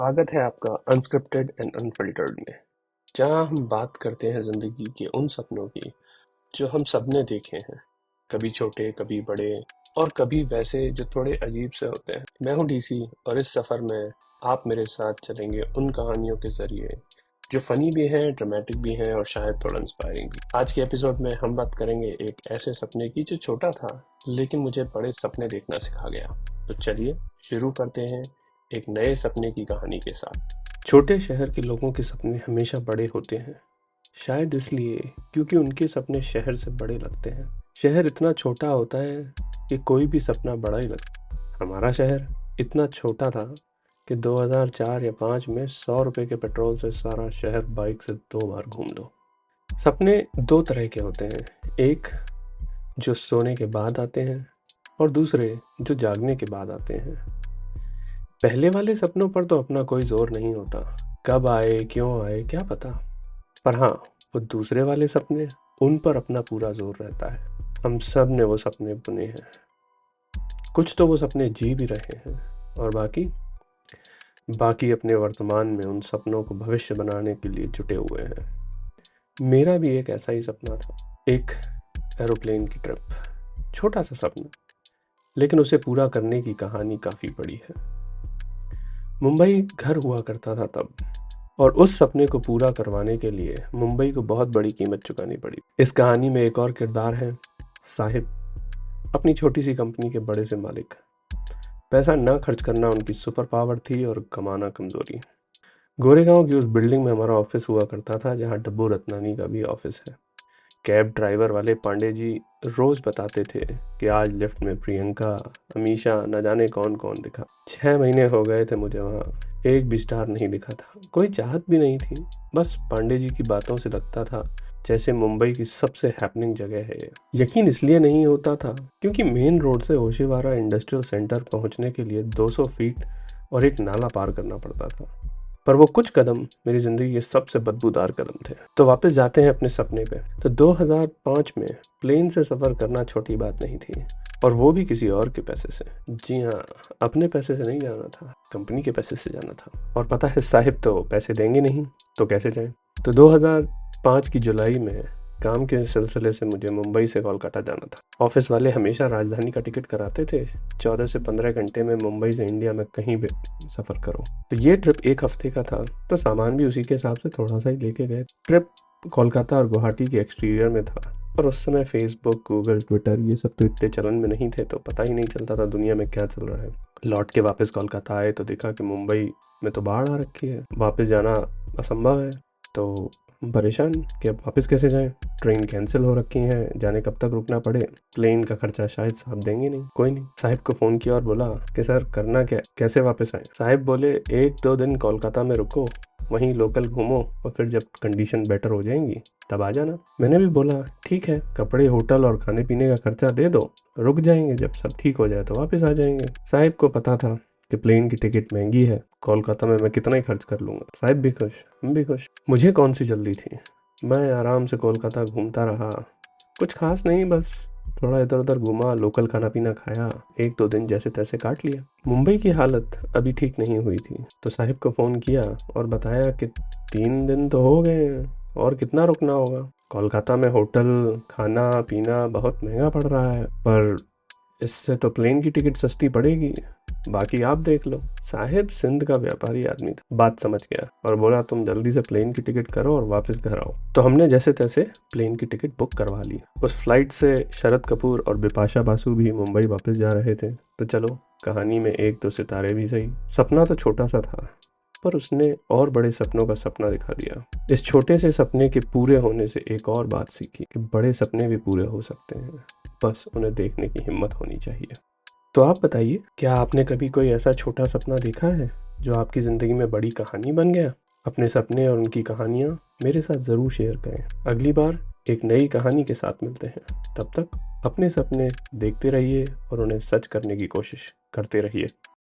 स्वागत है आपका अनस्क्रिप्टेड एंड अनफिल्टर्ड में, जहां हम बात करते हैं जिंदगी के उन सपनों की जो हम सबने देखे हैं। कभी छोटे, कभी बड़े और कभी वैसे जो थोड़े अजीब से होते हैं। मैं हूं डीसी और इस सफर में आप मेरे साथ चलेंगे उन कहानियों के जरिए जो फनी भी हैं, ड्रामेटिक भी हैं और शायद थोड़ा इंस्पायरिंग भी। आज के एपिसोड में हम बात करेंगे एक ऐसे सपने की जो छोटा था लेकिन मुझे बड़े सपने देखना सिखा गया। तो चलिए शुरू करते हैं एक नए सपने की कहानी के साथ। छोटे शहर के लोगों के सपने हमेशा बड़े होते हैं, शायद इसलिए क्योंकि उनके सपने शहर से बड़े लगते हैं। शहर इतना छोटा होता है कि कोई भी सपना बड़ा ही लगता है। हमारा शहर इतना छोटा था कि 2004 या 5 में 100 रुपए के पेट्रोल से सारा शहर बाइक से 2 बार घूम लो। सपने दो तरह के होते हैं, एक जो सोने के बाद आते हैं और दूसरे जो जागने के बाद आते हैं। पहले वाले सपनों पर तो अपना कोई जोर नहीं होता, कब आए क्यों आए क्या पता। पर हाँ, वो दूसरे वाले सपने, उन पर अपना पूरा जोर रहता है। हम सब ने वो सपने बुने हैं, कुछ तो वो सपने जी भी रहे हैं और बाकी अपने वर्तमान में उन सपनों को भविष्य बनाने के लिए जुटे हुए हैं। मेरा भी एक ऐसा ही सपना था, एक एरोप्लेन की ट्रिप। छोटा सा सपना, लेकिन उसे पूरा करने की कहानी काफ़ी बड़ी है। मुंबई घर हुआ करता था तब, और उस सपने को पूरा करवाने के लिए मुंबई को बहुत बड़ी कीमत चुकानी पड़ी। इस कहानी में एक और किरदार है साहिब, अपनी छोटी सी कंपनी के बड़े से मालिक। पैसा न खर्च करना उनकी सुपर पावर थी और कमाना कमजोरी। गोरेगांव की उस बिल्डिंग में हमारा ऑफिस हुआ करता था जहाँ डब्बू रत्नानी का भी ऑफिस है। कैब ड्राइवर वाले पांडे जी रोज बताते थे कि आज लिफ्ट में प्रियंका, अमीशा, न जाने कौन कौन दिखा। 6 महीने हो गए थे मुझे वहाँ, एक भी स्टार नहीं दिखा था, कोई चाहत भी नहीं थी। बस पांडे जी की बातों से लगता था जैसे मुंबई की सबसे हैपनिंग जगह है ये। यकीन इसलिए नहीं होता था क्योंकि मेन रोड से ओशीवारा इंडस्ट्रियल सेंटर पहुंचने के लिए 200 फीट और एक नाला पार करना पड़ता था। पर वो कुछ कदम मेरी जिंदगी के सबसे बदबूदार कदम थे। तो वापस जाते हैं अपने सपने पे। तो 2005 में प्लेन से सफ़र करना छोटी बात नहीं थी, और वो भी किसी और के पैसे से। जी हाँ, अपने पैसे से नहीं जाना था, कंपनी के पैसे से जाना था। और पता है साहिब तो पैसे देंगे नहीं, तो कैसे जाएं। तो 2005 की जुलाई में काम के सिलसिले से मुझे मुंबई से कोलकाता जाना था। ऑफिस वाले हमेशा राजधानी का टिकट कराते थे। 14 से 15 घंटे में मुंबई से इंडिया में कहीं भी सफ़र करो। तो ये ट्रिप एक हफ्ते का था, तो सामान भी उसी के हिसाब से थोड़ा सा ही लेके गए। ट्रिप कोलकाता और गुवाहाटी के एक्सटीरियर में था, और उस समय फेसबुक, गूगल, ट्विटर ये सब तो इतने चलन में नहीं थे, तो पता ही नहीं चलता था दुनिया में क्या चल रहा है। लौट के वापस कोलकाता आए तो देखा कि मुंबई में तो बाढ़ आ रखी है, वापस जाना असंभव है। तो परेशान कि अब वापस कैसे जाएं। ट्रेन कैंसिल हो रखी है, जाने कब तक रुकना पड़े, प्लेन का खर्चा शायद साहब देंगे नहीं। कोई नहीं, साहिब को फ़ोन किया और बोला कि सर करना क्या, कैसे वापस आए। साहिब बोले 1-2 दिन कोलकाता में रुको, वहीं लोकल घूमो और फिर जब कंडीशन बेटर हो जाएंगी तब आ जाना। मैंने भी बोला ठीक है, कपड़े, होटल और खाने पीने का खर्चा दे दो, रुक जाएंगे, जब सब ठीक हो जाए तो वापस आ जाएंगे। साहिब को पता था कि प्लेन की टिकट महंगी है, कोलकाता में मैं कितना ही खर्च कर लूँगा। साहिब भी खुश, हम भी खुश। मुझे कौन सी जल्दी थी, मैं आराम से कोलकाता घूमता रहा। कुछ खास नहीं, बस थोड़ा इधर उधर घूमा, लोकल खाना पीना खाया, 1-2 दिन जैसे तैसे काट लिया। मुंबई की हालत अभी ठीक नहीं हुई थी, तो साहिब को फ़ोन किया और बताया कि 3 दिन तो हो गए हैं और कितना रुकना होगा। कोलकाता में होटल, खाना पीना बहुत महंगा पड़ रहा है, पर इससे तो प्लेन की टिकट सस्ती पड़ेगी, बाकी आप देख लो। साहिब सिंध का व्यापारी आदमी था, बात समझ गया और बोला तुम जल्दी से प्लेन की टिकट करो और वापस घर आओ। तो हमने जैसे तैसे प्लेन की टिकट बुक करवा ली। उस फ्लाइट से शरद कपूर और बिपाशा बासु भी मुंबई वापस जा रहे थे। तो चलो कहानी में 1-2 सितारे भी सही। सपना तो छोटा सा था, पर उसने और बड़े सपनों का सपना दिखा दिया। इस छोटे से सपने के पूरे होने से एक और बात सीखी कि बड़े सपने भी पूरे हो सकते हैं, बस उन्हें देखने की हिम्मत होनी चाहिए। तो आप बताइए, क्या आपने कभी कोई ऐसा छोटा सपना देखा है जो आपकी ज़िंदगी में बड़ी कहानी बन गया? अपने सपने और उनकी कहानियाँ मेरे साथ ज़रूर शेयर करें। अगली बार एक नई कहानी के साथ मिलते हैं। तब तक अपने सपने देखते रहिए और उन्हें सच करने की कोशिश करते रहिए।